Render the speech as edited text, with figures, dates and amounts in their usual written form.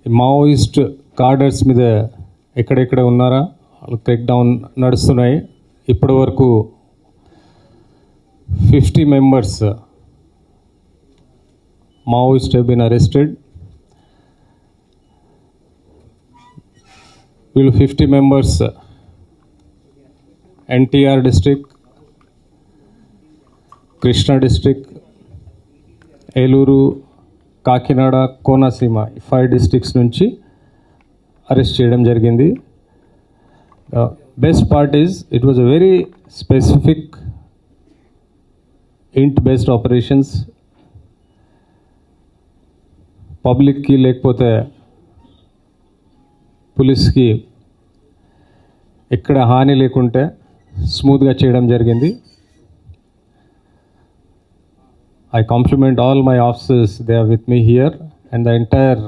Maoist కార్డర్స్ మీద ఎక్కడెక్కడ ఉన్నారా వాళ్ళు క్రెక్ డౌన్ నడుస్తున్నాయి. ఇప్పటి వరకు 50 members Maoists have been arrested. వీళ్ళు 50 members NTR district, Krishna district, Eluru, Kakinada, Konaseema 5 districts నుంచి అరెస్ట్ చేయడం జరిగింది. Best part is it was a very specific ఇంట్ బేస్డ్ ఆపరేషన్స్. పబ్లిక్కి లేకపోతే పోలీస్కి ఎక్కడ హాని లేకుంటే స్మూత్గా చేయడం జరిగింది. I compliment all my officers, they are with me here, and the entire